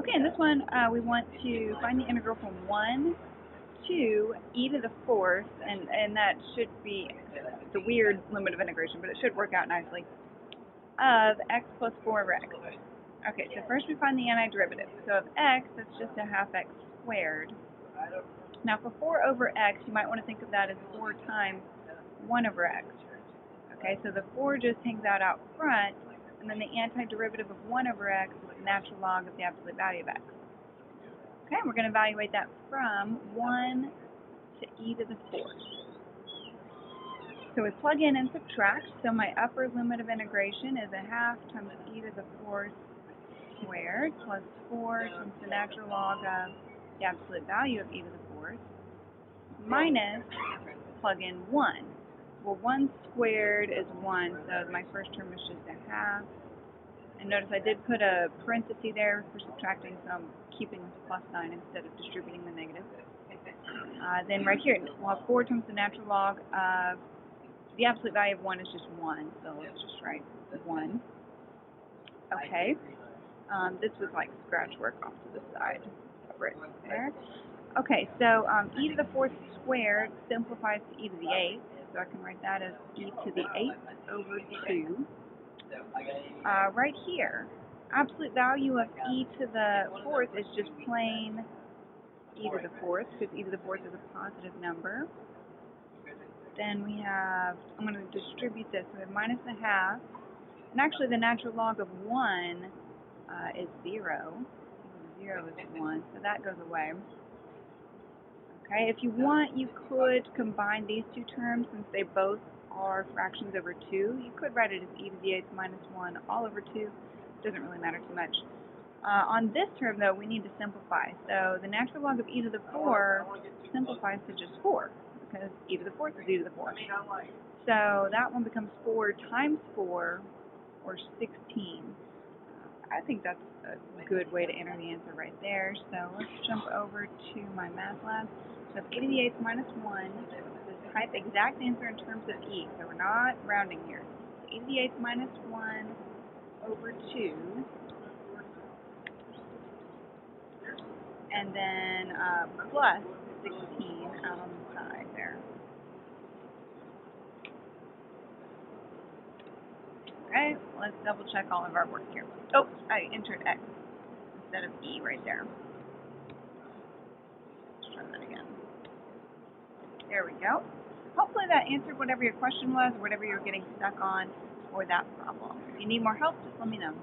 Okay, in this one, we want to find the integral from 1 to e to the fourth, and that should be the weird limit of integration, but it should work out nicely, of x plus 4 over x. Okay, so first we find the antiderivative. So of x, that's just a half x squared. Now for 4 over x, you might want to think of that as 4 times 1 over x. Okay, so the 4 just hangs out front, and then the antiderivative of 1 over x is the natural log of the absolute value of x. Okay, we're going to evaluate that from 1 to e to the fourth. So we plug in and subtract. So my upper limit of integration is a half times e to the fourth squared plus 4 times the natural log of the absolute value of e to the fourth minus, plug in 1. Well, 1 squared is 1, so my first term is just a half. And notice I did put a parenthesis there for subtracting, so I'm keeping this plus sign instead of distributing the negative. Then right here, we'll have 4 times the natural log of the absolute value of 1 is just 1, so let's just write 1. Okay. This was like scratch work off to the side. Right there. Okay, so e to the fourth squared simplifies to e to the eighth, so I can write that as e to the eighth over 2. Right here, absolute value of e to the fourth is just plain e to the fourth, because e to the fourth is a positive number. Then we have, I'm going to distribute this, so we have minus a half, and actually the natural log of 1 is 0. 0 is 1, so that goes away. Okay, if you want, you could combine these two terms since they both are fractions over 2. You could write it as e to the eighth minus 1 all over 2. It doesn't really matter too much. On this term, though, we need to simplify. So the natural log of e to the 4 simplifies to just 4, because e to the fourth is e to the 4. So that one becomes 4 times 4, or 16. I think that's a good way to enter the answer right there. So let's jump over to my math lab. So e to the eighth minus 1, just type exact answer in terms of e. So we're not rounding here. So e to the eighth minus 1 over 2. And then plus 16 out on the side there. Okay, let's double check all of our work here. Oh, I entered x instead of e right there. Let's try that again. There we go. Hopefully that answered whatever your question was or whatever you're getting stuck on for that problem. If you need more help, just let me know.